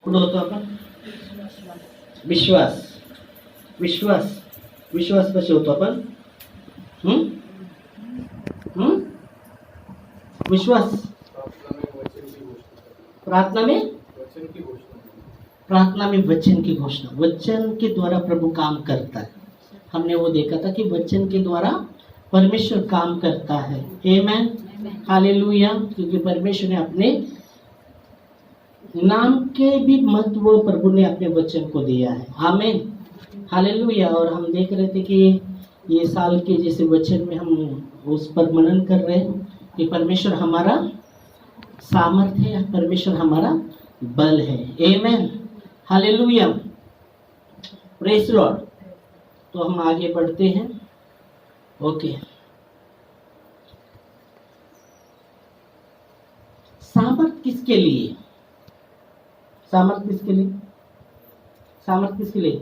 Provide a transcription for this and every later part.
पुढं होतो आपण विश्वास. विश्वास विश्वास कसे होतो आपण? विश्वास प्रार्थना में वचन की घोषणा. वचन के द्वारा प्रभु काम करता है. हमने वो देखा था कि वचन के द्वारा परमेश्वर काम करता है. आमेन, हालेलुया. क्योंकि परमेश्वर ने अपने नाम के भी महत्व प्रभु ने अपने वचन को दिया है. आमीन, हालेलुया. और हम देख रहे थे कि ये साल के जैसे वचन में हम उस पर मनन कर रहे हैं कि परमेश्वर हमारा सामर्थ्य है, परमेश्वर हमारा बल है. आमीन, हालेलुया, प्रेज लॉर्ड. तो हम आगे बढ़ते हैं. ओके, सामर्थ किसके लिए? सामर्थ किसके लिए? सामर्थ किसके लिए?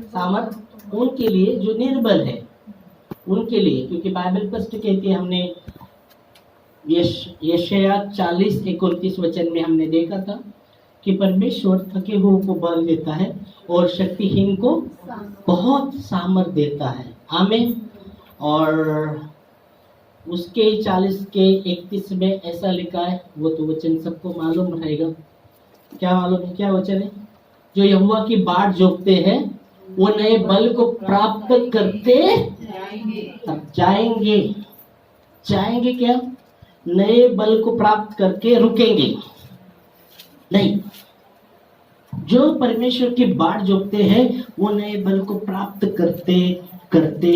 सामर्थ उनके लिए जो निर्बल है, उनके लिए. क्योंकि बाइबल स्पष्ट कहती है, हमने यशायाह 40:29 वचन में हमने देखा था कि परमेश्वर थके हुए को बल देता है और शक्तिहीन को बहुत सामर्थ देता है. आमीन. और उसके 40:31 में ऐसा लिखा है, वो तो वचन सबको मालूम रहेगा. क्या मालूम है? क्या वचन है? जो यहोवा की बाट जोतते हैं वो नए बल को प्राप्त करते जाएंगे. जाएंगे क्या? नए बल को प्राप्त करके रुकेंगे नहीं. जो परमेश्वर की बाट जोतते हैं वो नए बल को प्राप्त करते करते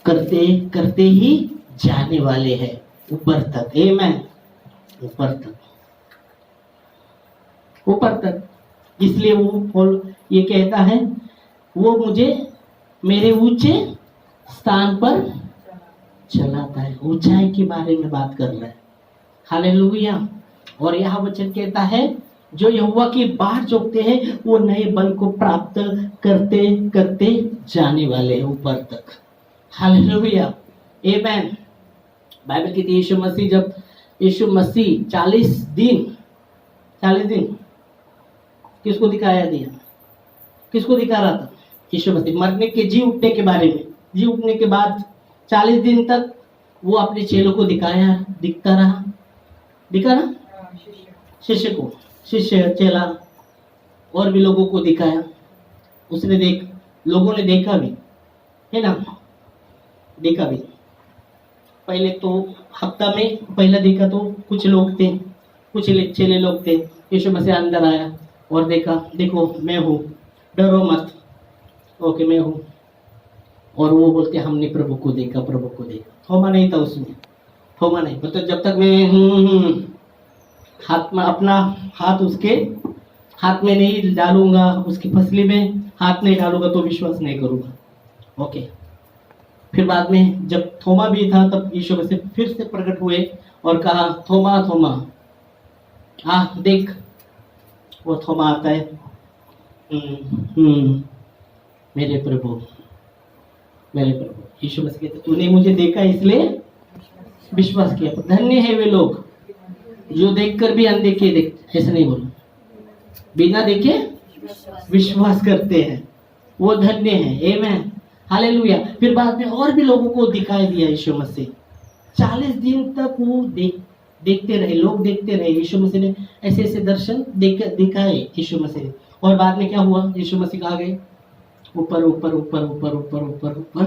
करते करते ही जाने वाले हैं ऊपर तक. आमीन, ऊपर तक, ऊपर तक. इसलिए वो ये कहता है, वो मुझे मेरे ऊंचे स्थान पर चलाता है. ऊंचाई के बारे में बात कर रहा है. हालेलुया. और यह वचन कहता है, जो यहोवा की बाट जोतते हैं वो नए बल को प्राप्त करते करते जाने वाले हैं ऊपर तक. हालेलुया, आमीन. बाइबल कहती है जब यीशु मसीह 40 दिन किसको दिखाया दिया? किसको दिखा रहा था? यीशु मसीह मरने के जी उठने के बारे में. जी उठने के बाद 40 दिन तक वो अपने चेलों को दिखता रहा. दिखा ना? शिष्य को, शिष्य, चेला और भी लोगों को दिखाया. उसने लोगों ने देखा भी है ना, देखा भी. पहले तो हफ्ता में पहला देखा तो कुछ लोग थे, कुछ चेले लोग थे. यीशु मसीह अंदर आया और देखो मैं हूँ, डरो मत. ओके, मैं हूँ. और वो बोलते हमने प्रभु को देखा. थोमा नहीं था उसमें. थोमा नहीं, मतलब जब तक मैं हाथ में अपना हाथ उसके हाथ में नहीं डालूंगा, उसकी फसली में हाथ नहीं डालूंगा तो विश्वास नहीं करूंगा. ओके. फिर बाद में जब थोमा भी था तब यीशु मसीह फिर से प्रकट हुए और कहा, थोमा थोमा देख. वो थोमा आता है, मेरे प्रभु. यीशु मसीह कहते, तूने मुझे देखा इसलिए विश्वास किया. धन्य है वे लोग जो देखकर भी अनदेखे ऐसा नहीं बोलो, बिना देखे विश्वास करते हैं, वो धन्य है. आमीन, हालेलुया. फिर बाद में और भी लोगों को दिखाई दिया यीशु मसीह. 40 दिन तक वो देखते रहे, लोग देखते रहे. यीशु मसीह ने ऐसे ऐसे दर्शन दिखाए यीशु मसीह. और बाद में क्या हुआ? यीशु मसीह कहाँ गए? ऊपर ऊपर ऊपर ऊपर ऊपर ऊपर ऊपर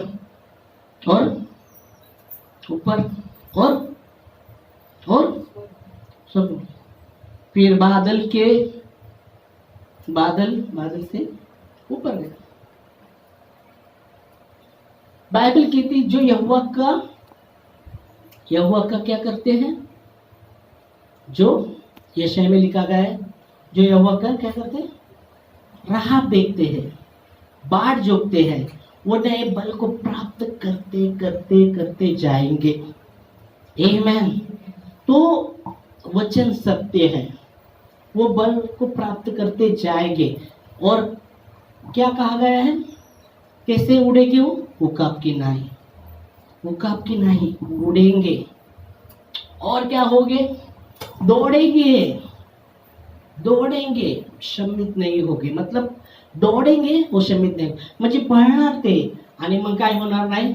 और ऊपर और सब. फिर बादल से ऊपर गए. बाइबल कहती जो यहोवा का क्या करते हैं, जो यशायाह में लिखा गया है, जो यहोवा का क्या करते हैं? राह देखते हैं, बाट जोतते हैं, वो नए बल को प्राप्त करते करते करते जाएंगे. आमीन. तो वचन सत्य है, वो बल को प्राप्त करते जाएंगे. और क्या कहा गया है? कैसे उड़ेंगे वो? उकाब की नाई उड़ेंगे. और क्या होगे? दौड़ेंगे. दौड़ेंगे शमित नाही होगे, मतलब दौडेंगे वो शमित नाही, म्हणजे पळणार ते आणि मग काय होणार नाही,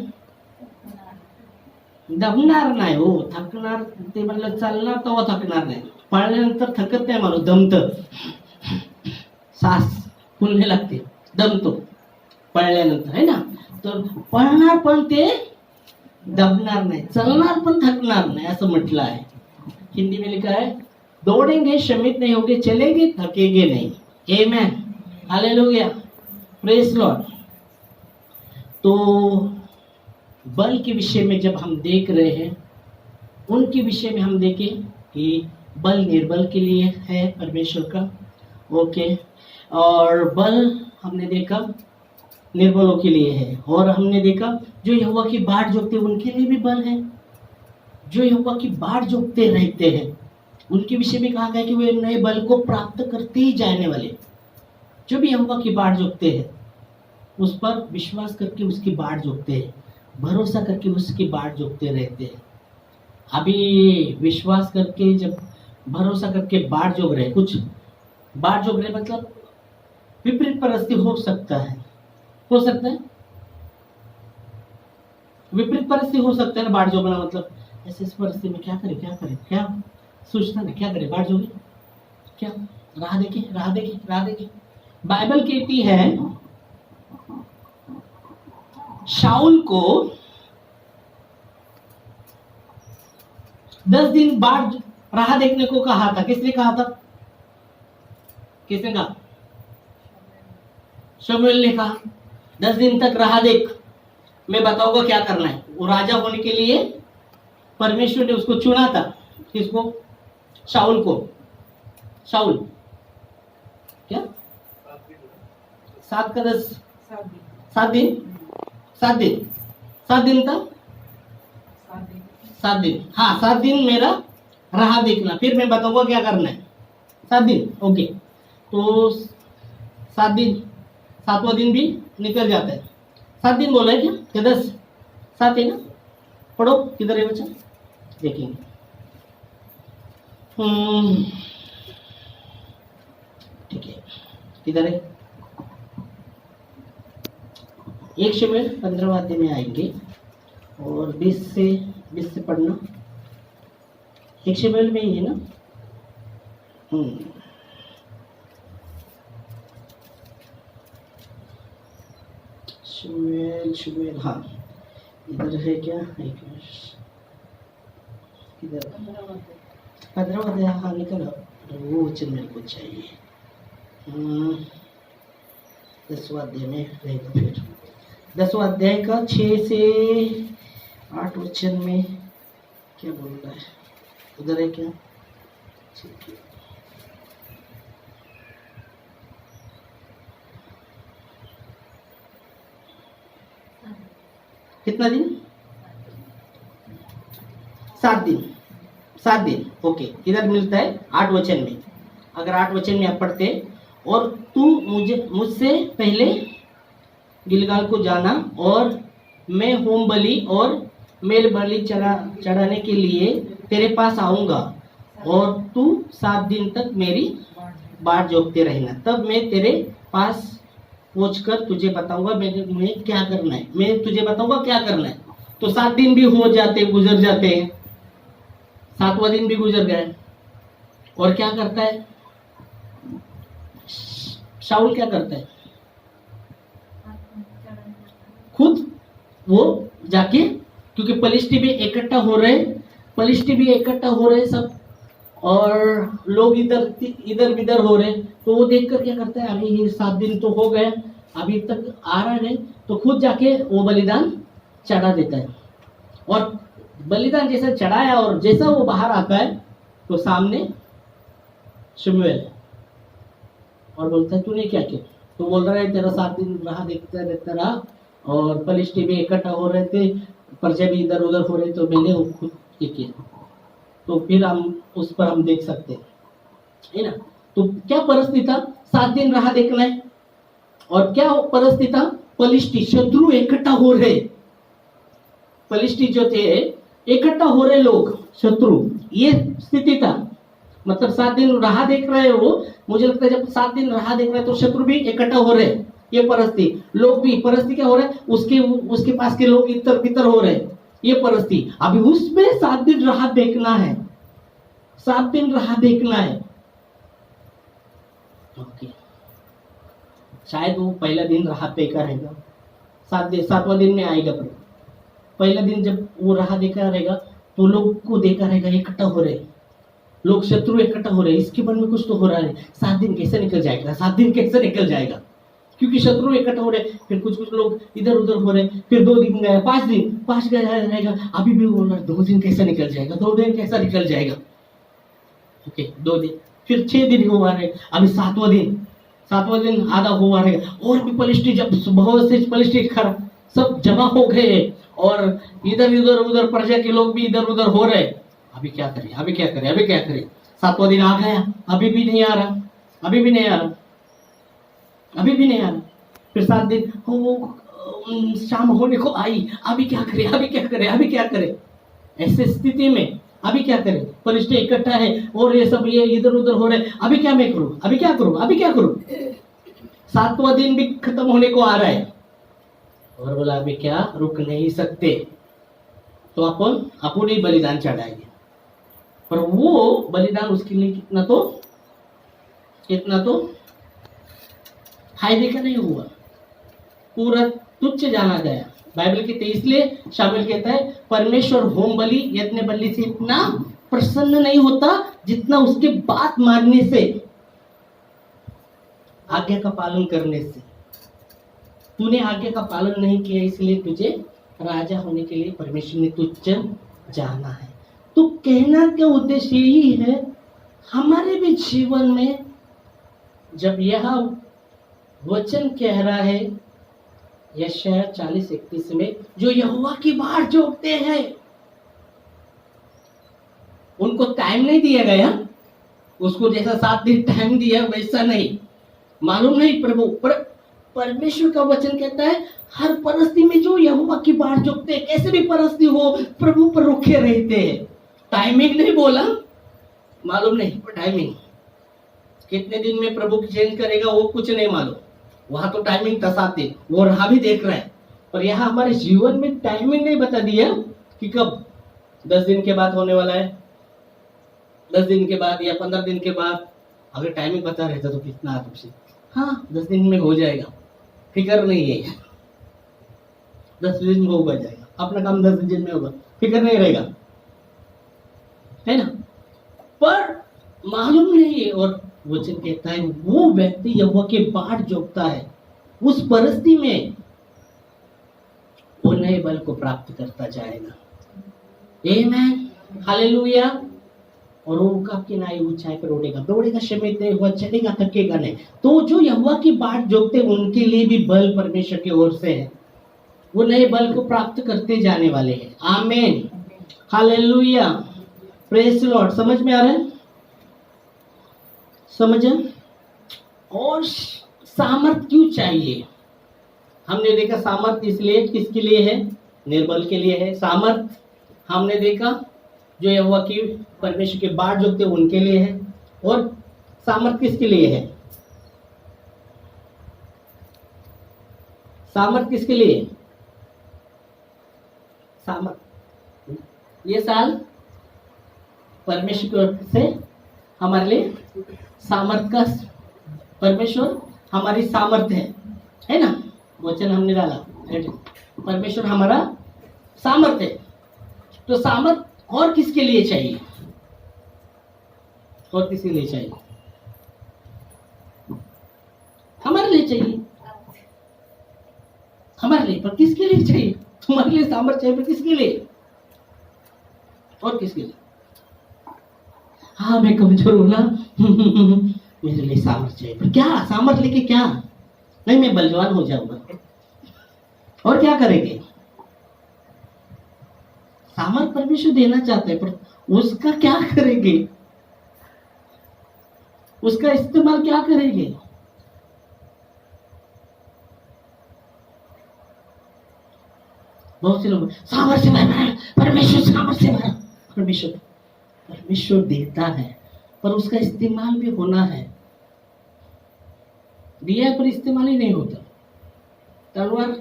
दमणार नाही हो, थकणार ते म्हणलं चालणार तेव्हा थकणार नाही, पळल्यानंतर थकत नाही माणूस, दमतं, सास फुलणे लागते, दमतो पळल्यानंतर है ना. तर पळणार पण ते दमणार नाही, चलणार पण थकणार नाही असं म्हटलं आहे. हिंदी में लिखा है दौड़ेंगे शमित नहीं होगे, चलेंगे थकेंगे नहीं. आमेन, हालेलुया, प्रेज लॉर्ड. तो बल के विषय में जब हम देख रहे हैं, उनके विषय में हम देखें कि बल निर्बल के लिए है परमेश्वर का, ओके, और बल हमने देखा निर्बलों के लिए है, और हमने देखा जो यहोवा की बाट जोतते उनके लिए भी बल है, जो यहोवा की बाट जोतते रहते हैं उनके विषय में कहा गया कि वे नए बल को प्राप्त करते ही जाने वाले. जो भी यहोवा की बाट जोतते हैं उस पर विश्वास करके उसकी बाट जोतते हैं, भरोसा करके उसकी बाट जोतते रहते हैं. अभी विश्वास करके जब भरोसा करके बाट जोग रहे, कुछ बाट जोग रहे मतलब विपरीत परिस्थिति हो सकता है, हो सकता है विपरीत परिस्थिति हो सकता है ना. बाट जोगना मतलब ऐसे परिस्थिति में क्या करे, क्या सोचता ना, क्या करे, बाट जोगे, क्या राह देखे. बाइबल कहती है शाऊल को 10 दिन बाद राह देखने को कहा था. किसने कहा था, किसने कहा, शमूएल ने कहा 10 दिन तक राह देख, मैं बताऊंगा क्या करना है. वो राजा होने के लिए परमेश्वर ने उसको चुना था. किसको, शाऊल को. शाऊल क्या 7 का 10 7 दिन था, 7 दिन, हाँ 7 दिन मेरा राह देखना, फिर मैं बताऊंगा क्या करना है. 7 दिन, ओके. तो 7 दिन, 7वां दिन भी निकल जाता है. 7 दिन बोला है क्या 10, 7 है ना. पढ़ो किधर है बच्चा, देखेंगे. ठीक है, किधर है, 1 शमूएल 15वां अध्याय में आएंगे और 20 से पढ़ना. 1 शमूएल में ही है ना. शमूएल हाँ इधर है क्या, एक इधर 15वां अध्याय, हाँ निकलो, वो वचन मेरे को चाहिए. 10वां अध्याय में रहेगा. फिर 10वां अध्याय का 6 से 8 वचन में क्या बोल रहा है, उधर है क्या, कितना दिन, 7 दिन, ओके. इधर मिलता है 8 वचन में. अगर 8 वचन में आप पढ़ते, और तू मुझसे पहले गिलगाल को जाना, और मैं होम बलि और मेल बलि चढ़ाने के लिए तेरे पास आऊंगा, और तू 7 दिन तक मेरी बाट जोतते रहना, तब मैं तेरे पास पहुंचकर तुझे बताऊंगा मैं क्या करना है. मैं तुझे बताऊंगा क्या करना है. तो 7 दिन भी हो जाते, गुजर जाते हैं. 7वां दिन भी गुजर गए, और क्या करता है शाऊल, क्या करता है, खुद वो जाके, क्योंकि पलिश्ती भी इकट्ठा हो रहे सब, और लोग इधर विधर हो रहे, तो वो देखकर क्या करता है, अभी ये 7 दिन तो हो गए, अभी तक आ रहा है, तो खुद जाके वो बलिदान चढ़ा देता है. और बलिदान जैसा चढ़ाया, और जैसा वो बाहर आता है तो सामने शमूएल, और बोलता है तूने क्या किया. तो बोल रहा है तेरा 7 दिन राह देखता रहा, और पलिश्ती भी इकट्ठा हो रहे थे, प्रजा भी इधर उधर हो रहे, तो मैंने वो खुद किया. तो फिर हम उस पर हम देख सकते हैं, है ना. तो क्या परिस्थिति था, 7 दिन राह देखना है, और क्या परिस्थिति था, पलिश्ती शत्रु इकट्ठा हो रहे, पलिश्ती जो थे इकट्ठा हो रहे लोग, शत्रु, ये स्थिति था. मतलब 7 दिन राह देख रहे हो, मुझे लगता है जब 7 दिन राह देख रहे हैं तो शत्रु भी इकट्ठा हो रहे हैं, ये परस्ती लोग भी, परस्ती क्या हो रहा है, उसके पास के लोग इतर बितर हो रहे हैं, ये परस्ती। अभी उसमें 7 दिन राह देखना है, 7 दिन राह देखना है। ओके, शायद वो पहला दिन राह देखा रहेगा, 7वां दिन में आएगा। पर पहला दिन जब वो राह देखा रहेगा तो लोग को देखा रहेगा इकट्ठा हो रहे, लोग शत्रु इकट्ठा हो रहे, इसके मन में कुछ तो हो रहा है, 7 दिन कैसे निकल जाएगा, 7 दिन कैसे निकल जाएगा, क्योंकि शत्रु इकट्ठा हो रहे। फिर कुछ लोग इधर उधर हो रहे, फिर 2 दिन गए, 5 गया रहेगा, अभी भी बोल रहा 2 दिन कैसे निकल जाएगा, 2 दिन कैसा निकल जाएगा। ओके, 2 दिन, फिर 6 दिन हुआ रहे, अभी 7वां दिन आधा हुआ रहेगा, और भी पलिष्टी, जब बहुत से पलिष्टी खड़ा सब जमा हो गए और इधर उधर प्रजा के लोग भी इधर उधर हो रहे, अभी क्या करें। 7वां दिन आ गया, अभी भी नहीं आ रहा। फिर 7 दिन शाम होने को आई, अभी क्या करें। ऐसे स्थिति में अभी क्या करें, परिस्थिति इकट्ठा है और ये सब ये इधर उधर हो रहे, अभी क्या करूं। 7वां दिन भी खत्म होने को आ रहा है और बोला अभी क्या, रुक नहीं सकते, तो अपन ही बलिदान चढ़ाएंगे। पर वो बलिदान उसके लिए कितना तो फायदे का नहीं हुआ, पूरा तुच्छ जाना गया। बाइबल कहते हैं, इसलिए शामिल कहता है परमेश्वर होम बलि यज्ञ बलि से इतना प्रसन्न नहीं होता जितना उसके बात मानने से, आज्ञा का पालन करने से। तूने आज्ञा का पालन नहीं किया, इसलिए तुझे राजा होने के लिए परमेश्वर ने तुच्छ जाना है। तो कहना का उद्देश्य यही है, हमारे भी जीवन में जब यह वचन कह रहा है यशायाह 40:31 में, जो यहोवा की बाट जोतते हैं उनको टाइम नहीं दिया गया, उसको जैसा 7 दिन टाइम दिया वैसा नहीं, मालूम नहीं प्रभु पर परमेश्वर का वचन कहता है हर परस्ती में जो यहोवा की बाट जोतते हैं, कैसे भी परस्ती हो, प्रभु पर रुके रहते हैं। टाइमिंग नहीं बोला, मालूम नहीं, पर टाइमिंग कितने दिन में प्रभु चेंज करेगा वो कुछ नहीं मालूम। वहां तो टाइमिंग था 7 दिन, वो राह भी देख रहा है, पर यहाँ हमारे जीवन में टाइमिंग नहीं बता दिया कि कब, 10 दिन के बाद होने वाला है, 10 दिन के बाद या 15 दिन के बाद। अगर टाइमिंग बता रहता तो कितना आराम से, हाँ 10 दिन में हो जाएगा, फिक्र नहीं है, 10 दिन में होगा जाएगा, अपना काम 10 दिन में होगा, फिक्र नहीं रहेगा, है ना। पर मालूम नहीं है, और वचन कहता है वो व्यक्ति यहोवा के बाट जोतता है, उस परिस्थिति में वो नए बल को प्राप्त करता जाएगा। आमेन, हालेलुया। और वो आपकी नाई ऊंचाई पर दौड़ेगा शमीते हुआ चलेगा, थकेगा नहीं। तो जो यहोवा की बाट जोतते उनके लिए भी बल परमेश्वर की ओर से है, वो नए बल को प्राप्त करते जाने वाले हैं। आमीन, हालेलुया, प्रेज द लॉर्ड। समझ में आ रहा है, समझ। और सामर्थ क्यों चाहिए, हमने देखा सामर्थ इसलिए किसके लिए है, निर्बल के लिए है। सामर्थ हमने देखा जो यहोवा की परमेश्वर के बाट जोतते उनके लिए है। और सामर्थ किसके लिए है, सामर्थ किसके लिए, सामर्थ ये साल परमेश्वर की ओर से हमारे लिए सामर्थ का, परमेश्वर हमारी सामर्थ्य है ना, वचन हमने डाला, परमेश्वर हमारा सामर्थ्य है। तो सामर्थ और किसके लिए चाहिए, और किसके लिए चाहिए, हमारे लिए चाहिए, हमारे लिए। पर किसके लिए चाहिए, तुम्हारे लिए सामर्थ चाहिए, पर किसके लिए, और किसके लिए। हाँ मैं कमजोर हूं ना, मेरे लिए सामर्थ चाहिए, पर क्या सामर्थ लेके क्या, नहीं मैं बलवान हो जाऊंगा, और क्या करेंगे। सामर्थ परमेश्वर देना चाहते हैं, पर उसका क्या करेंगे, उसका इस्तेमाल क्या करेंगे। बहुत से लोग सामर्थ्य परमेश्वर, सामर्थ्य परमेश्वर देता है, पर उसका इस्तेमाल भी होना है। दिया है पर इस्तेमाल ही नहीं होता। तलवार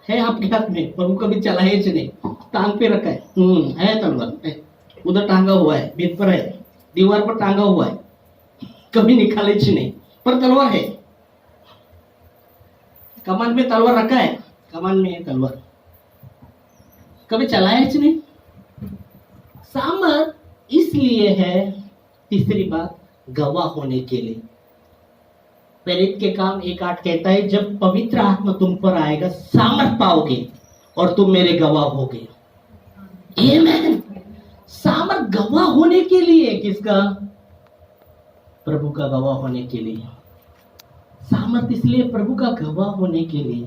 है आपके हाथ में पर वो कभी चलाए नहीं, टांग पे रखा है तलवार है, उधर टांगा हुआ है, भीत पर है, दीवार पर टांगा हुआ है, कभी निकाले नहीं, पर तलवार है। कमान में तलवार रखा है, कमान में है तलवार, कभी चलाया नहीं। सामर्थ इसलिए है, तीसरी बात, गवाह होने के लिए। प्रेरित के काम 1:8 कहता है, जब पवित्र आत्मा तुम पर आएगा सामर्थ पाओगे और तुम मेरे गवाह होगे। आमीन। सामर्थ गवाह होने के लिए, किसका? प्रभु का गवाह होने के लिए। सामर्थ इसलिए प्रभु का गवाह होने के लिए,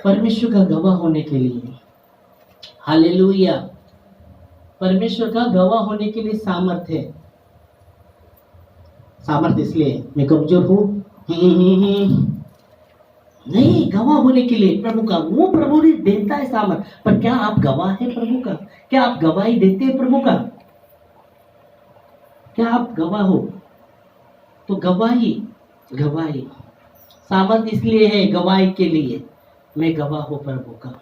परमेश्वर का गवाह होने के लिए। हालेलुया। परमेश्वर का गवाह होने के लिए सामर्थ है। सामर्थ इसलिए मैं कमजोर हूं नहीं, गवाह होने के लिए प्रभु का, वो प्रभु ने देता है सामर्थ। पर क्या आप गवाह है प्रभु का? क्या आप गवाही देते हैं प्रभु का? क्या आप गवाह हो? तो गवाही सामर्थ इसलिए है, गवाही के लिए। मैं गवाह हूं प्रभु का,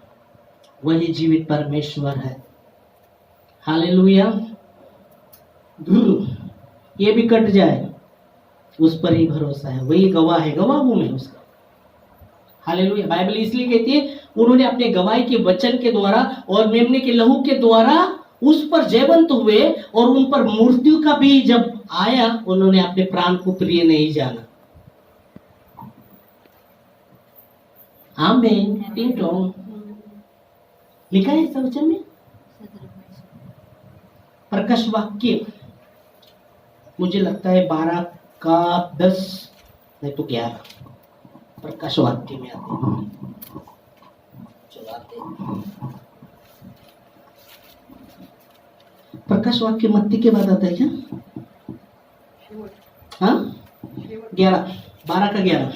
वही जीवित परमेश्वर है। हालेलुया। ये भी कट जाए, उस पर ही भरोसा है, वही गवाह है, गवाह हूं मैं उसका। हालेलुया। बाइबल इसलिए कहती है, उन्होंने अपने गवाही के वचन के द्वारा और मेमने के लहू के द्वारा उस पर जयवंत हुए, और उन पर मृत्यु का भी जब आया, उन्होंने अपने प्राण को प्रिय नहीं जाना। आमीन। टिंग टोंग लिखा है इस वचन में। प्रकाश वाक्य मुझे लगता है 12 का 10 नहीं तो 11 प्रकाश वाक्य में आते हैं। प्रकाश वाक्य मत्ती के बाद आता है क्या? हाँ 11, 12 का 11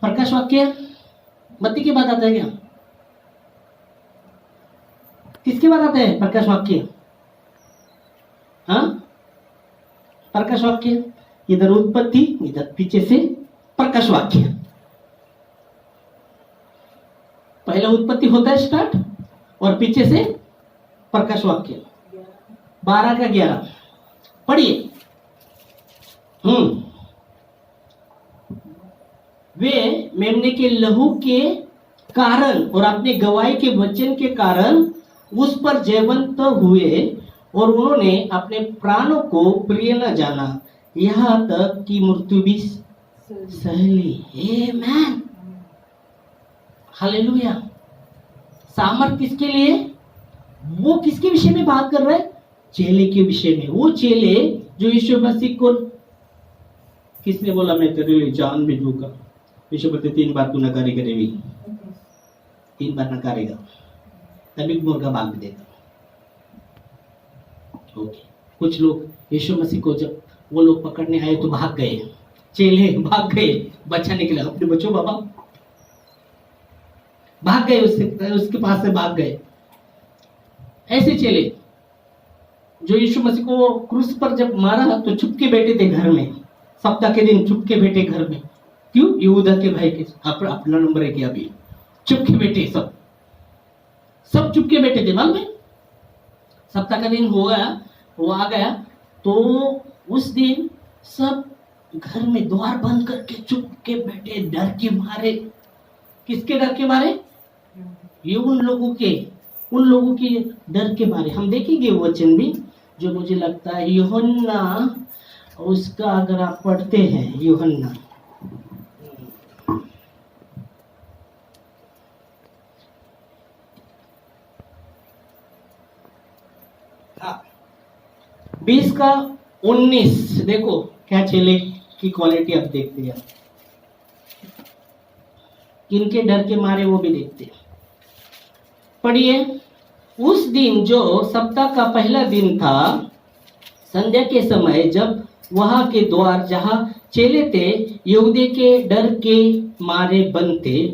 प्रकाश वाक्य मत्ती के बाद आता है क्या? किसके बाद आता है प्रकाश वाक्य? हाँ प्रकाश वाक्य, इधर उत्पत्ति, इधर पीछे से प्रकाश वाक्य। पहले उत्पत्ति होता है स्टार्ट, और पीछे से प्रकाश वाक्य। 12 का 11 पढ़िए। वे मेमने के लहू के कारण और अपने गवाही के वचन के कारण उस पर जयवंत हुए, और उन्होंने अपने प्राणों को प्रिय न जाना, यहाँ तक कि मृत्यु भी सह ली। आमीन। हालेलुया। सामर्थ किसके लिए? वो किसके विषय में बात कर रहा है? चेले के विषय में। वो चेले जो यीशु मसीह को, किसने बोला मैं तेरे लिए जान भी दूंगा? यीशु मसीह 3 बार तू नकारी करेगी, 3 बार नकारेगा, तभी मुर्गा भाग भी देगा। ओके। कुछ लोग यीशु मसीह को जब वो लोग पकड़ने आए तो भाग गए, चेले भाग गए, बचाने के लिए, अपने बच्चों बाबा भाग गए, उसके पास से भाग गए। ऐसे चेले जो यीशु मसीह को क्रूस पर जब मारा तो चुपके बैठे थे घर में, सप्ताह के दिन चुपके बैठे घर में। क्यों? यहूदा के भाई के अपना नंबर है क्या? अभी चुपके बैठे, सब चुपके बैठे थे। मालूम है, सप्ताह का दिन हो गया, वो आ गया, तो उस दिन सब घर में द्वार बंद करके चुप के बैठे, डर के मारे। किसके डर के मारे? ये उन लोगों के डर के मारे। हम देखेंगे वो वचन भी, जो मुझे लगता है यूहन्ना, उसका अगर आप पढ़ते हैं यूहन्ना, हाँ 20 का 19, देखो क्या चेले की क्वालिटी आप देखते हैं, किनके डर के मारे वो भी देखते हैं। पढ़िए। उस दिन जो सप्ताह का पहला दिन था, संध्या के समय, जब वहां के द्वार जहां चेले थे यहूदी के डर के मारे बंद थे,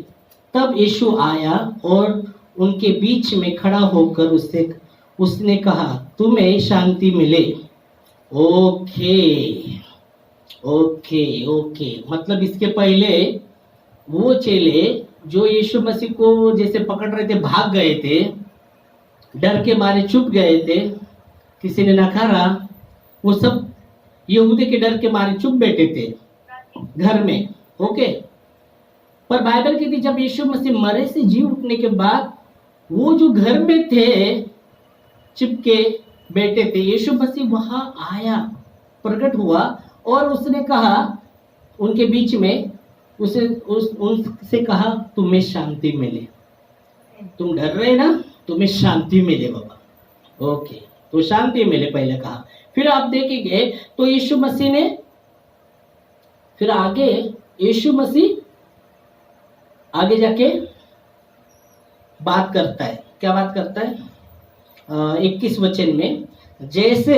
तब यीशु आया और उनके बीच में खड़ा होकर उसने कहा, तुम्हें शांति मिले। ओके ओके ओके, मतलब इसके पहले वो चेले जो यीशु मसीह को जैसे पकड़ रहे थे भाग गए थे, डर के मारे चुप गए थे, किसी ने नकारा, वो सब यहूदी के डर के मारे चुप बैठे थे घर में। ओके, पर बाइबल कहती जब यीशु मसीह मरे से जी उठने के बाद वो जो घर में थे चिपके बैठे थे, यीशु मसीह वहां आया, प्रकट हुआ और उसने कहा उनके बीच में, उनसे कहा तुम्हें शांति मिले, तुम डर रहे ना, तुम्हें शांति मिले बाबा। ओके, तो शांति मिले पहले कहा। फिर आप देखेंगे तो यीशु मसीह ने फिर आगे, यीशु मसीह आगे जाके बात करता है। क्या बात करता है? 21 वचन में, जैसे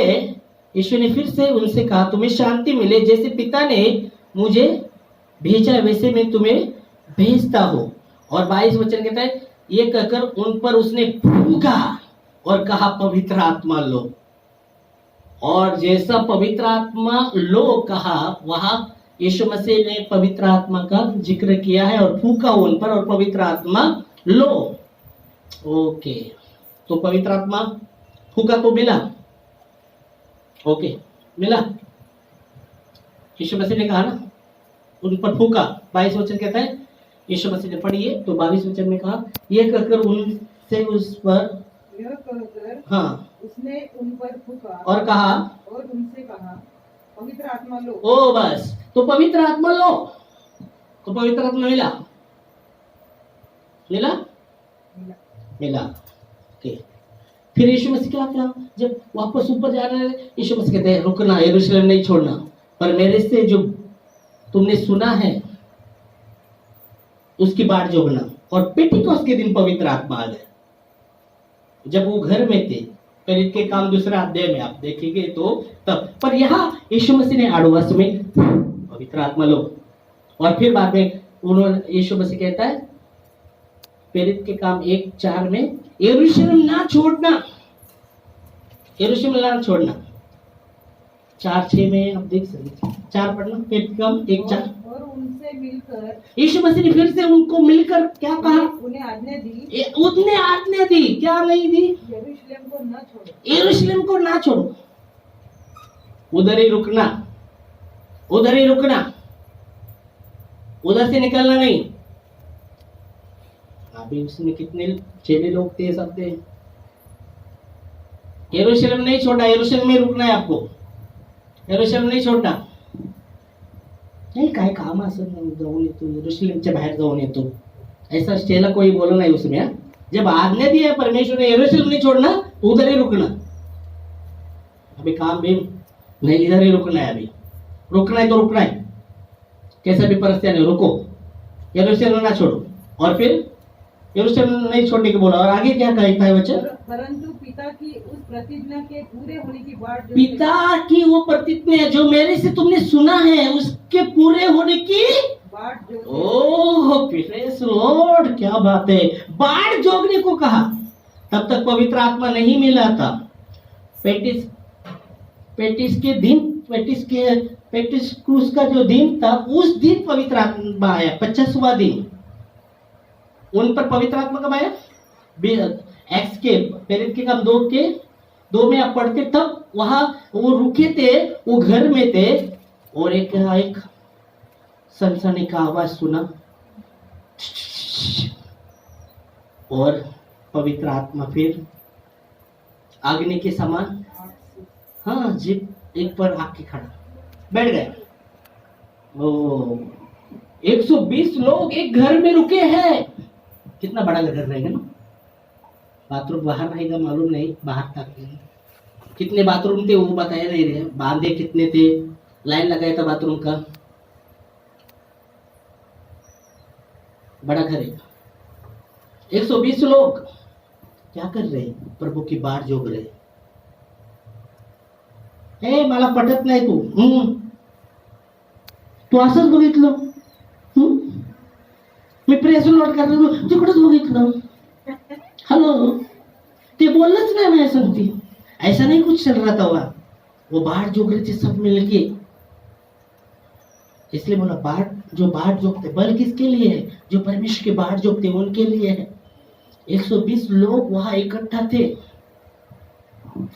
यीशु ने फिर से उनसे कहा तुम्हें शांति मिले, जैसे पिता ने मुझे भेजा वैसे मैं तुम्हें भेजता हूँ। और 22 वचन कहता है ये कहकर उन पर उसने फूंका और कहा पवित्र आत्मा लो। और जैसा पवित्र आत्मा लो कहा, वहां यीशु मसीह ने पवित्र आत्मा का जिक्र किया है और फूंका उन पर और पवित्र आत्मा लो। ओके, तो पवित्र आत्मा फूंका तो मिला। ओके, मिला, यीशु मसीह ने कहा ना उन पर फूंका। 22 वचन कहता है, यीशु मसीह ने पढ़िए तो 22 वचन में कहा ये कहकर उनसे उस पर, यह कहकर हाँ, उसने उन पर फूंका और कहा, और उनसे कहा पवित्र आत्मा लो। ओ बस, तो पवित्र आत्मा लो, तो पवित्र आत्मा मिला, मिला मिला। मिला। ओके, फिर यीशु मसीह क्या था, जब वापस ऊपर जा रहे हैं यीशु मसीह कहते हैं रुकना, यरूशलेम नहीं छोड़ना, पर मेरे से जो तुमने सुना है उसकी बाट जोड़ना। और पेंटिकोस्त के दिन पवित्र आत्मा आ गया जब वो घर में थे। प्रेरित के काम दूसरे अध्याय में आप देखेंगे तो तब, पर यहाँ यीशु मसीह ने आड़वास में पवित्र आत्मा लो। और फिर बाद में उन्होंने, यीशु मसीह कहता है प्रेरित के काम 1:4 में, यरूशलेम ना छोड़ना, यरूशलेम ना छोड़ना। 4:6 में आप देख सकते, 4 पढ़ना, प्रेरित के काम 1:4। और उनसे मिलकर यीशु मसीह ने फिर से उनको मिलकर क्या कहा, उन्हें आज्ञा दी, उसने आज्ञा दी, क्या नहीं दी, यरूशलेम को न छोड़ो, यरूशलेम को ना छोड़ो, उधर ही रुकना, उधर ही रुकना, उधर से निकलना नहीं। अभी उसमें कितने चेले लोग थे, सब थे, यरूशलेम नहीं छोड़ना, यरूशलेम में रुकना है आपको, यरूशलेम नाही सोडणार. नाही काय काम असं जाऊन येतो यरूशलेमच्या बाहेर जाऊन येतो, ऐसा स्टेला कोई बोला नहीं उसमें. जब आज्ञा दी है परमेश्वर ने यरूशलेम नहीं छोड़ना, उधर ही रुकना. अभी काम भी नहीं, इधर ही रुकना है. अभी रुकना है तो रुकना है, कैसा भी परिस्थिति रुको, यरूशलेम ना छोड़ो. और फिर यरूशलेम नहीं छोड़ने के बोला. और आगे क्या कहता है बच्चा, परंतु पिता की उस प्रतिज्ञा के पूरे होने की बाट, पिता की वो प्रतिज्ञा जो मेरे से तुमने सुना है उसके पूरे होने की बाट जो, ओह प्रेज लॉर्ड, क्या बात है. बाट जोगने को कहा. तब तक पवित्र आत्मा नहीं मिला था. पेटिस के दिन, पेटिस क्रूस का जो दिन था उस दिन पवित्र आत्मा आया. 50वां दिन उन पर पवित्र आत्मा कब आया. एक्स के प्रेरित के काम 2 में आप पढ़ते तब वहां वो रुके थे, वो घर में थे. और एक सनसनी का आवाज सुना और पवित्र आत्मा फिर अग्नि के समान, हाँ जीप एक पर आके खड़ा बैठ गए. ओ 120 लोग एक घर में रुके हैं. कितना बड़ा घर रहेगा ना. बाथरूम बाहर रहेगा मालूम नहीं, बाहर तक कितने बाथरूम थे वो बताया नहीं रहे. बांधे कितने थे, लाइन लगाया था बाथरूम का. बड़ा घर है. 120 लोग क्या कर रहे, प्रभु की बाट जोग रहे. हे मला पटत नाही तू असंच बघितलं. मी प्रेस नोट करतो तिकडच बघितलं. हेलो, ते बोललंच नाही. मैं सुनती ऐसा नहीं कुछ चल रहा था वहां. वो बाढ़ जोग रहे थे सब मिलके, इसलिए बोला बाढ़ जोगते बल किसके लिए है? जो परमेश्वर के बाढ़ जोगते उनके लिए है। 120 लोग वहां इकट्ठा थे,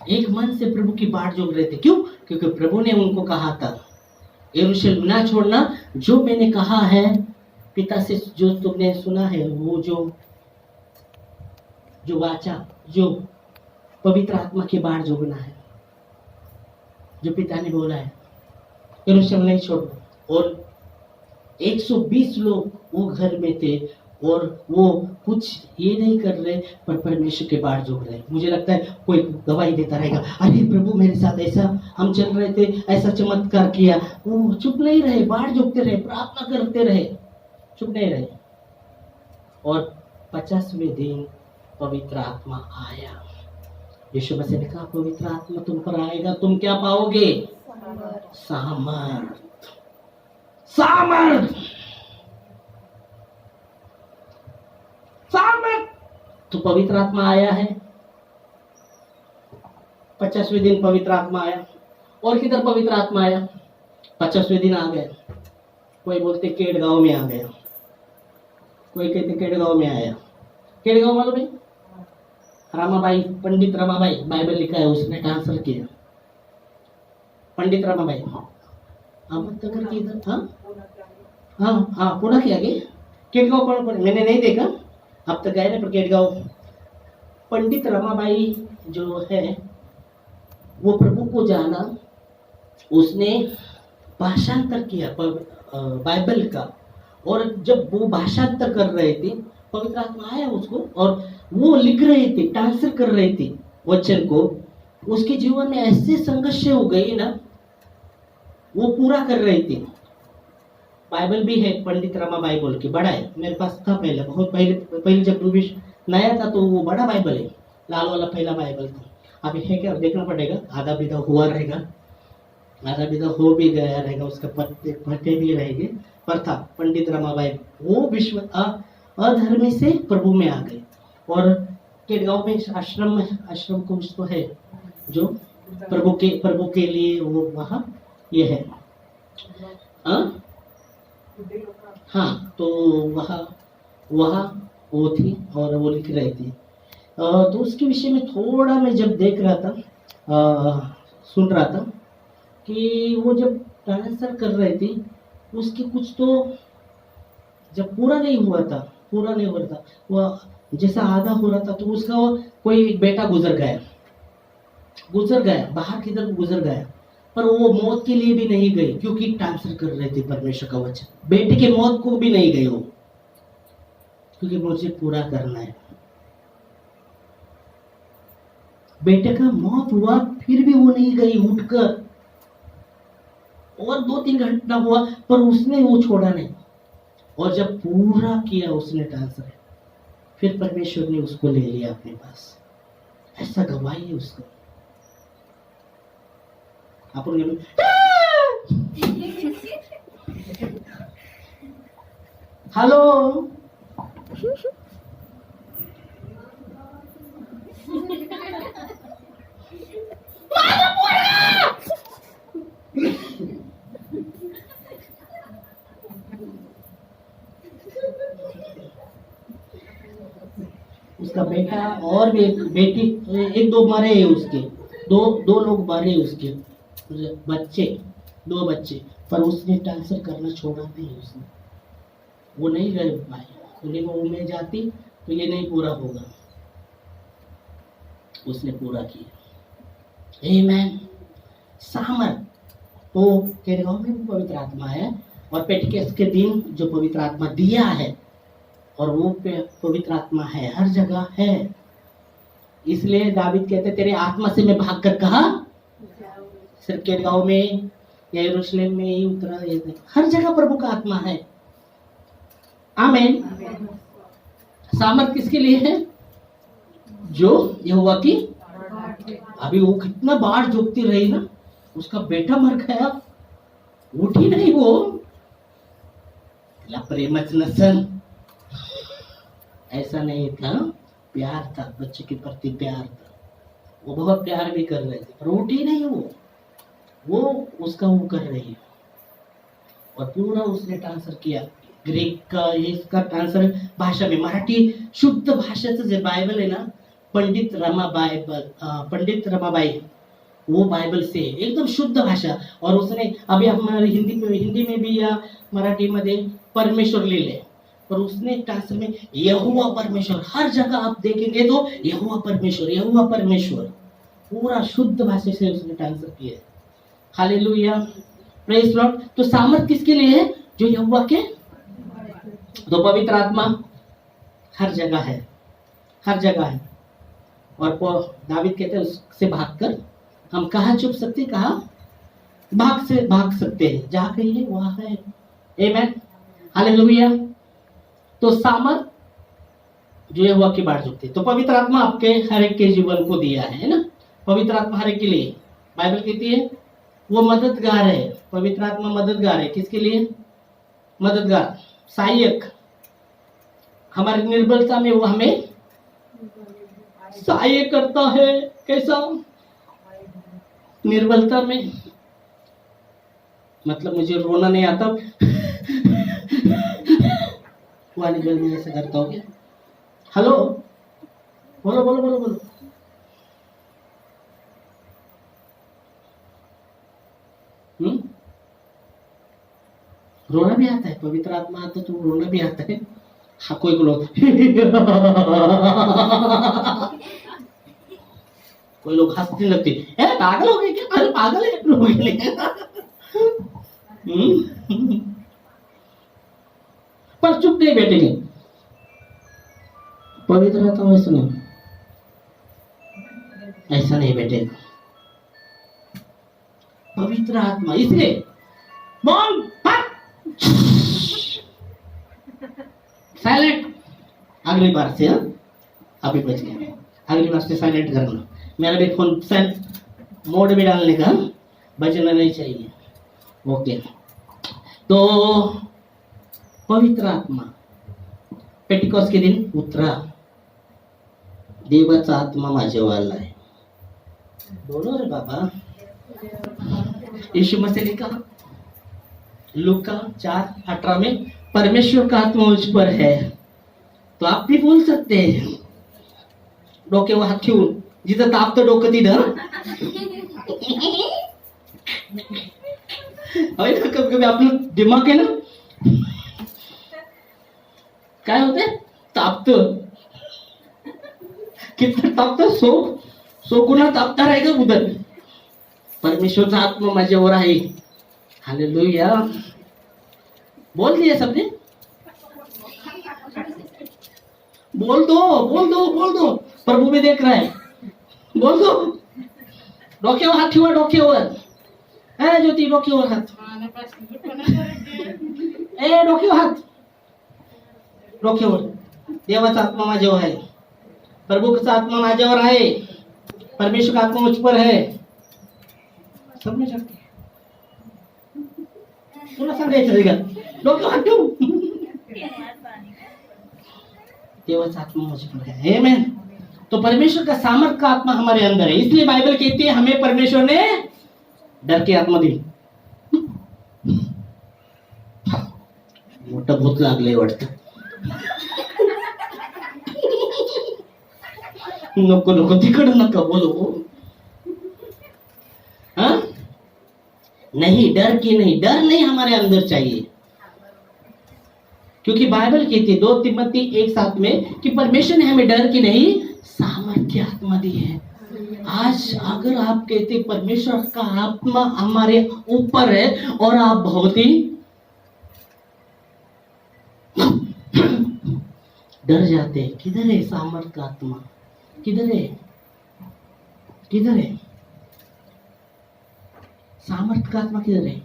एक मन से प्रभु की बाढ़ जोग रहे थे। क्यों? क्योंकि प्रभु ने उनको कहा था यरूशलेम ना छोड़ना, जो मैंने कहा है पिता से, जो तुमने सुना है, वो जो वाचा, जो पवित्र आत्मा की बाढ़ जोगना है, जो पिता ने बोला है यरूशलेम नहीं छोड़ना। और 120 लोग वो घर में थे और वो कुछ ये नहीं कर रहे, पर परमेश्वर के बाढ़ जोग रहे। मुझे लगता है कोई गवाही देता रहेगा, अरे प्रभु मेरे साथ ऐसा, हम चल रहे थे, ऐसा चमत्कार किया। वो चुप नहीं रहे, बाढ़ जोगते रहे, प्रार्थना करते रहे, चुप नहीं रहे। और 50वें दिन पवित्र आत्मा आया। यीशु मसीह ने कहा पवित्र आत्मा तुम पर आएगा, तुम क्या पाओगे? सामर्थ। सामर्थ तो पवित्र आत्मा आया है। 50वें दिन पवित्र आत्मा आया। और किधर पवित्र आत्मा आया? 50वें दिन आ गया। कोई बोलते केड़गांव में आ गया, कोई कहते केड़गांव में आया। केड़गांव मालूम है? रामाबाई, पंडित रमाबाई, बाइबल लिखा है, उसने ट्रांसफर किया। पंडित रमाबाई अहमदनगर की इधर, हाँ पूरा किया गया। केड़गांव पर मैंने नहीं देखा, अब तक गए ना, पर केड़गांव पंडित रमाबाई जो है वो प्रभु को जाना, उसने भाषांतर किया बाइबल का। और जब वो भाषांतर कर रहे थे, पवित्र आत्मा आया उसको, और वो लिख रहे थे, ट्रांसफर कर रहे थे वचन को। उसके जीवन में ऐसे संघर्ष हो गई ना, वो पूरा कर रहे थे। बाइबल भी है, पंडित रमाबाई बोल के, बड़ा है, मेरे पास था पहले, बहुत पहले जब प्रवेश नया था तो वो बड़ा बाइबल है, लाल वाला पहला बाइबल था। अभी है क्या, देखना पड़ेगा, आधा विधा हुआ रहेगा, आधा विधा हो भी गया रहेगा, उसका पत्ते भी रहेंगे, पर था पंडित रमाबाई। वो विश्व अधर्मी से प्रभु में आ गए। और केड़गांव में आश्रम कुछ तो है जो प्रभु के लिए वो वहाँ ये है। हाँ, तो वहाँ वो थी और वो लिख रही थी। तो उसके विषय में थोड़ा मैं जब देख रहा था, सुन रहा था कि वो जब ट्रांसफर कर रहे थे, उसके कुछ तो जब पूरा नहीं हुआ था, वो जैसा आधा हो रहा था, तो उसका कोई एक बेटा गुजर गया, बाहर किधर गुजर गया, पर वो मौत के लिए भी नहीं गई, क्योंकि ट्रांसफर कर रहे थे परमेश्वर का वचन। बेटे के मौत को भी नहीं गए वो, क्योंकि मुझे पूरा करना है। बेटे का मौत हुआ, फिर भी वो नहीं गई उठकर, और 2-3 घंटा हुआ, पर उसने वो छोड़ा नहीं। और जब पूरा किया उसने ट्रांसफर, फिर परमेश्वर ने उसको ले लिया अपने पास। ऐसा गवाही है उसका। आप हेलो, उसका बेटा और भी बेटी, 1-2 मरे हैं उसके, दो लोग मरे उसके बच्चे, 2 बच्चे, पर उसने ट्रांसफर करना छोड़ा नहीं। उसने वो नहीं गए भाई, उन्हें वो में जाती तो ये नहीं पूरा होगा, उसने पूरा किया। आमेन। सामर्थ तो केड़गांव में भी पवित्र आत्मा है, और पेंटेकोस्त के दिन जो पवित्र आत्मा दिया है, और वो पवित्र आत्मा है, हर जगह है। इसलिए दावीद कहते तेरे आत्मा से मैं भागकर कहा, सिर्फ केड़गांव में या यरूशलेम में ही उतरा, हर जगह प्रभु का आत्मा है। आमीन। सामर्थ किसके लिए है? जो यहोवा की, अभी वो कितना बाढ़ जोगती रही ना, उसका बेटा मर गया, उठी नहीं वो, प्रेमच नसन, ऐसा नहीं था, प्यार था, बच्चे के प्रति प्यार था, वो बहुत प्यार भी कर रहे थे, पर उठी नहीं वो। वो उसका वो कर रही है, और पूरा उसने ट्रांसफर किया ग्रीक का, इसका ट्रांसफर भाषा में, मराठी शुद्ध भाषेचं जे बायबल आहे ना, पंडित रमाबाई, वो बाइबल से है, एकदम शुद्ध भाषा। और उसने अभी हमारे हिंदी में भी या मराठी में परमेश्वर ले ले, पर उसने ट्रांसफर में यहोवा परमेश्वर, हर जगह आप देखेंगे तो यहोवा परमेश्वर, यहोवा परमेश्वर, पूरा शुद्ध भाषा से उसने ट्रांसफर किया। Hallelujah, praise Lord. तो सामर्थ किसके लिए है? जो यहोवा के, तो पवित्र आत्मा हर जगह है, हर जगह है। और दावीद कहते हैं उससे भागकर हम कहाँ छुप सकते, कहाँ भाग सकते हैं, जहाँ कहीं है वहां है। आमेन, हालेलुया। तो सामर्थ जो है वो आपकी बाढ़ चुकती है। तो पवित्र आत्मा आपके हर एक के जीवन को दिया है ना, पवित्र आत्मा हर एक के लिए, बाइबल कहती है वो मददगार है। पवित्र आत्मा मददगार है, किसके लिए? मददगार, सहायक, हमारी निर्बलता में वो हमें सहायक करता है। कैसा? निर्बलता में, मतलब मुझे रोना नहीं आता, वाली गल में ऐसा करता हूँ क्या? हेलो, बोलो बोलो बोलो बोलो। रोना भी आता है, पवित्र आत्मा आता तो रोना भी आता है। हाँ, कोई लोग कोई लोग हंसने लगते, पागल हो गए क्या? अरे पागल है लोग। पर चुप नहीं बैठेंगे, पवित्र आत्मा ऐसा नहीं, ऐसा नहीं बैठेगा पवित्र आत्मा। इसलिए बोल साइलेंट, अगली बार से अभी बच गया, अगली बार से साइलेंट करना। मेरा भी फोन साइलेंट मोड में डालने का, बचना नहीं चाहिए। ओके, तो पवित्र आत्मा पेटिकॉस के दिन उतरा, देवाचा आत्मा माझ्यावर आलाय। बोलो रे बाबा। यीशु मसीह ने कहा लूका 4:18 में, परमेश्वर का आत्मा मुझ पर है। तो आप भी बोल सकते हैं, डोक्यावर हात ठेवून, जिथं तापतं डोकं तिथं। कभी आपलं दिमाग आहे ना, काय होते, तापतं, कितना तापतं, सो गुना तापता रहेगा उधर। परमेश्वरचा आत्मा माझ्यावर आहे। हालेलुया, बोल दिया सबने? बोल दो बोल दो बोल दो, प्रभु भी देख रहा है, बोल दो। डोक्यावर हात ठेवा, डोक्यावर। ज्योति डोक्यावर हात, डोक्यावर हात, डोक्यावर। देवाचा आत्मा माझ्यावर आहे, प्रभूचा आत्मा माझ्यावर आहे, परमेश्वर का आत्मा मुझ पर है। समझ सकते, तुला सांगायचं का? डोक्यावर हात ठेवू, देवाचा आत्मा मुझ पर है। आमेन। तो परमेश्वर का सामर्थ का आत्मा हमारे अंदर है, इसलिए बाइबल कहती है हमें परमेश्वर ने डर की आत्मा दी। मोठं भूत लागलंय वाटतं। नको नको, तिकडं नका बोलो। हाँ? नहीं, डर की नहीं, डर नहीं हमारे अंदर चाहिए, क्योंकि बाइबल कहती है 2 तिमोथी 1:7 में कि परमेश्वर ने हमें डर की नहीं सामर्थ की आत्मा दी है। आज अगर आप कहते परमेश्वर का आत्मा हमारे ऊपर है और आप बहुत ही डर जाते हैं, किधर है सामर्थ का आत्मा, किधर है, किधर है सामर्थ का आत्मा, किधर है?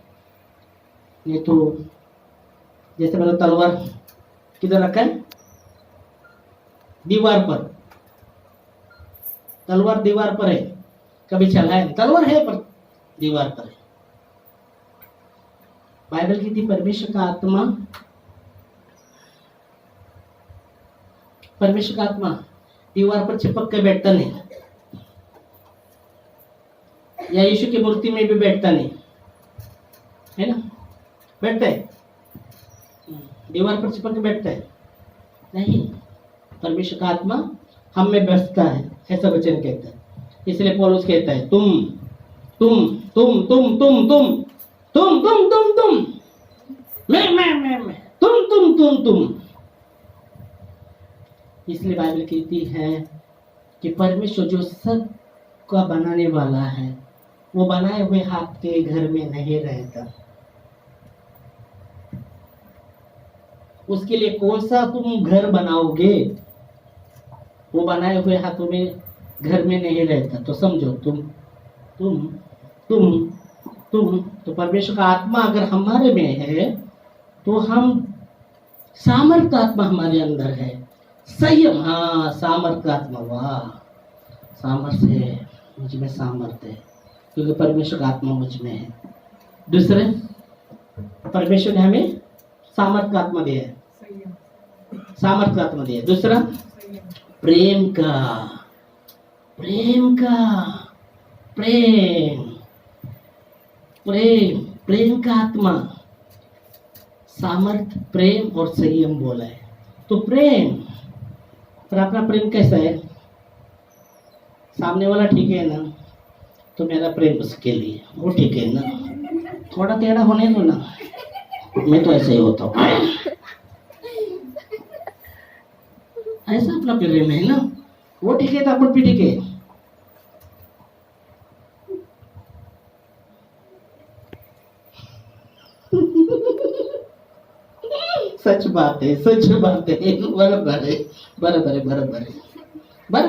ये तो जैसे मैंने तलवार किधर रखा है? दीवार पर, तलवार दीवार पर है, कभी चलाए, तलवार है पर दीवार पर है। बाइबल की थी परमेश्वर का आत्मा, परमेश्वर का आत्मा दीवार पर चिपक के बैठता नहीं, या यीशु की मूर्ति में भी बैठता नहीं है ना, बैठता है दीवार पर चिपक के बैठता है नहीं, परमेश्वर का आत्मा हम में बैठता है, ऐसा वचन कहता है। इसलिए पौलुस कहता है तुम तुम तुम तुम तुम तुम तुम तुम तुम तुम मैं तुम। इसलिए बाइबल कहती है कि परमेश्वर जो सब का बनाने वाला है वो बनाए हुए हाथ के घर में नहीं रहता। उसके लिए कौन सा तुम घर बनाओगे, वो बनाए हुए हाथों में घर में नहीं रहता। तो समझो तुम तो परमेश्वर का आत्मा अगर हमारे में है तो हम सामर्थ्य आत्मा हमारे अंदर है, संयम, हाँ सामर्थ्य आत्मा, वाह सामर्थ्य है, मुझ में सामर्थ्य है क्योंकि परमेश्वर का आत्मा मुझ में है। दूसरे परमेश्वर ने हमें सामर्थ्य आत्मा दिया है, सामर्थ्य आत्मा दिया है। दूसरा प्रेम का आत्मा, सामर्थ्य, प्रेम और संयम बोला है। तो प्रेम, पर अपना प्रेम कैसा है, सामने वाला ठीक है ना तो मेरा प्रेम उसके लिए वो ठीक है ना, थोड़ा टेढ़ा होने दो ना, मैं तो ऐसे ही होता हूँ, ऐसा अपना प्रेम है ना, वो ठीक है तो अपन भी ठीक है। सच बात है बराबर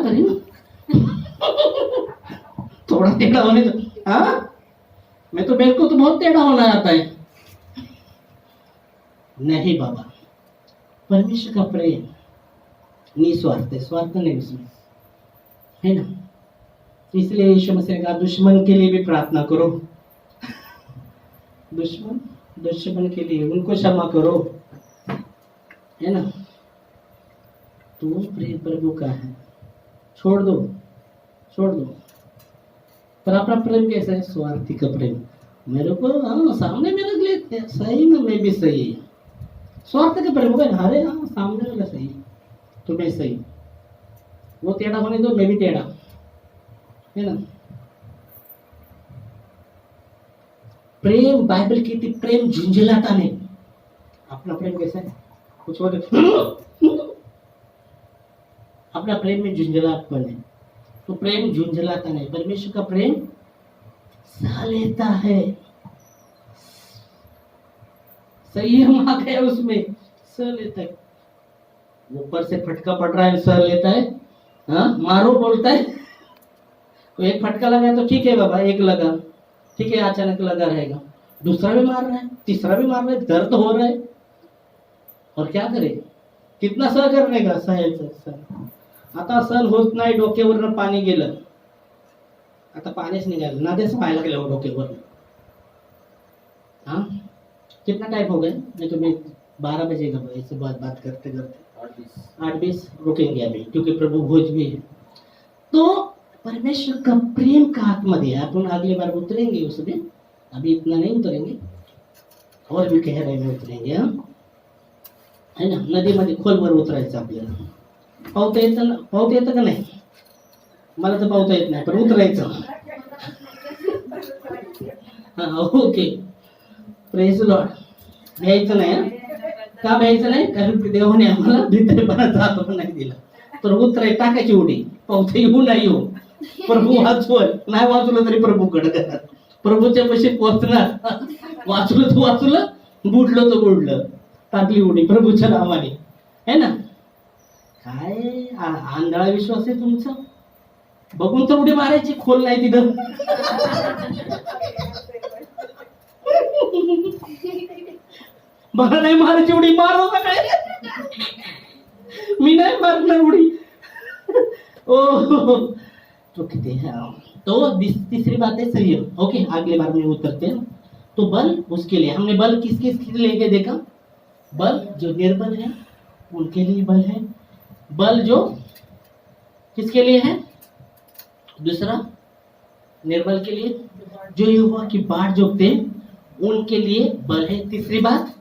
है ना थोड़ा टेढ़ा होने दो। हाँ मैं तो मेरे को तो बहुत टेढ़ा होना आता है। नहीं बाबा, परमेश्वर का प्रेम निस्वार्थ है, स्वार्थ नहीं उसमें है ना। इसलिए यीशु मसीह ने कहा दुश्मन के लिए भी प्रार्थना करो, दुश्मन के लिए उनको क्षमा करो, है ना। तो प्रेम प्रभु का है, छोड़ दो। पर अपना प्रेम कैसा है, स्वार्थी का प्रेम, मेरे को हाँ सामने मेरे लिए सही ना, मैं भी सही, स्वार्थ का प्रेम होगा, अरे हाँ सामने वाला सही तो मैं सही, वो टेढ़ा होने दो मैं भी टेढ़ा, है ना। प्रेम, बाइबल कहती प्रेम झुंझलाता नहीं। अपना प्रेम कैसा है, कुछ और अपना प्रेम में झुंझलापन है, तो प्रेम झुंझलाता नहीं। परमेश्वर का प्रेम सह लेता है, संयम आ गया उसमें, सह लेता है। ऊपर से फटका पड़ रहा है, सह लेता है, हाँ मारो बोलता है, तो एक फटका लगा तो ठीक है बाबा, एक लगा ठीक है, अचानक लगा रहेगा, दूसरा भी मार रहा है, तीसरा भी मार रहा है, दर्द हो रहा है, और क्या करे, कितना सह करने का, सह आता सहन होत नाही, डोक्यावरनं पाणी गेलं, आता पाणीच निघालं, नद्याच व्हायला गेलं डोक्यावरनं। हाँ कितना टाइम हो गया, नहीं तो मैं 12 बजेगा इससे बात करते 8:20 रुकेंगे अभी, क्योंकि प्रभु भोज भी है। तो परमेश्वर का प्रेम का आत्मा दिया, अपन अगली बार उतरेंगे उसमें, अभी इतना नहीं उतरेंगे, और भी कह रहे हैं उतरेंगे, हाँ है ना। नदीमध्ये खोलवर उतरायचं आपल्याला, पावता येतं का नाही, मला तर पावता येत नाही, पण उतरायचं, हाँ ओके, प्रेज लॉर्ड। भ्यायचं नाही, का भ्यायचं नाही, कारण देवाने आम्हाला भित्रेपणाचा हात नाही दिला, तर उतराय टाकायची उडी, पावता येऊ नाही येऊ, प्रभू वाचवल, नाही वाचलं तरी प्रभूकडे जाणार, प्रभूच्या पाशी पोहोचणार, वाचलं बुडलं तर बुडलं, टाकली उडी प्रभूच्या नावाने, है ना। काय आंधळा विश्वास आहे तुमचा, बघून तर उडी मारायची, खोल नाही तिथं, मला नाही मारायची उडी, मारू काय, मी नाही मारणार उडी, ओ तो कितने हैं। तो तीसरी बात है संयम, ओके अगले बार में उतरते हैं। तो बल उसके लिए, हमने बल किस लेके देखा, बल जो निर्बल है उनके लिए बल है, बल जो किसके लिए है, दूसरा निर्बल के लिए, जो यहोवा की बाट जोतते हैं उनके लिए बल है। तीसरी बात,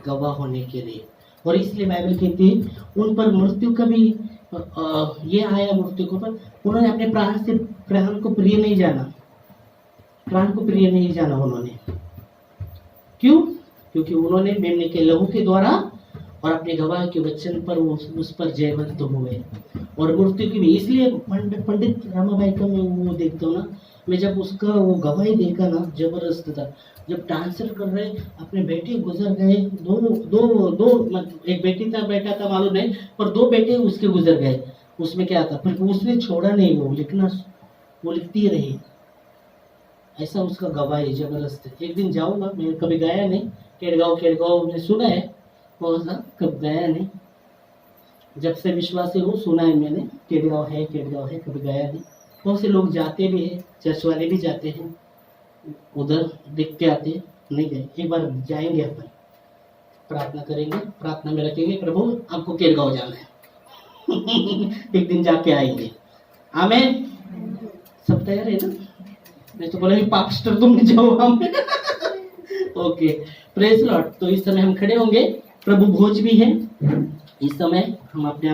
गवाह होने के लिए। और इसलिए बाइबल कहती है उन पर मृत्यु का भी ये आया मृत्यु को पर उन्होंने अपने प्राण को प्रिय नहीं जाना, प्राण को प्रिय नहीं जाना उन्होंने। क्यों? क्योंकि उन्होंने मेमने के लहू के द्वारा और अपने गवाह के वचन पर उस पर जयवंत हुए और मृत्यु की भी। इसलिए पंडित रामाबाई का मैं वो देखता हूँ ना, मैं जब उसका वो गवाही देखा ना, जबरदस्त था। जब डांसर कर रहे अपने बेटे गुजर गए, दो मतलब एक बेटी था बेटा था मालूम नहीं, पर 2 बेटे उसके गुजर गए। उसमें क्या था, पर उसने छोड़ा नहीं, वो लिखना वो लिखती रही। ऐसा उसका गवाही जबरदस्त है। एक दिन जाऊंगा, मैं कभी गया नहीं, केड़गांव ने सुना है बहुत सा, कब गया नहीं। जब से विश्वासी हूँ सुना है मैंने, केड़गांव है, कभी गया नहीं। बहुत से लोग जाते भी हैं, चर्च वाले भी जाते हैं, उधर देख के आते हैं, नहीं गए। एक बार जाएंगे, अपन प्रार्थना करेंगे, प्रार्थना में रखेंगे प्रभु आपको केड़गांव जाना है एक दिन जाके आएंगे। आमेन। सब तैयार है ना? नहीं तो बोला पास्टर तुम नहीं जाओ हम ओके, प्रेज लॉर्ड। तो इस समय हम खड़े होंगे, प्रभु भोज भी है। इस समय हम अपने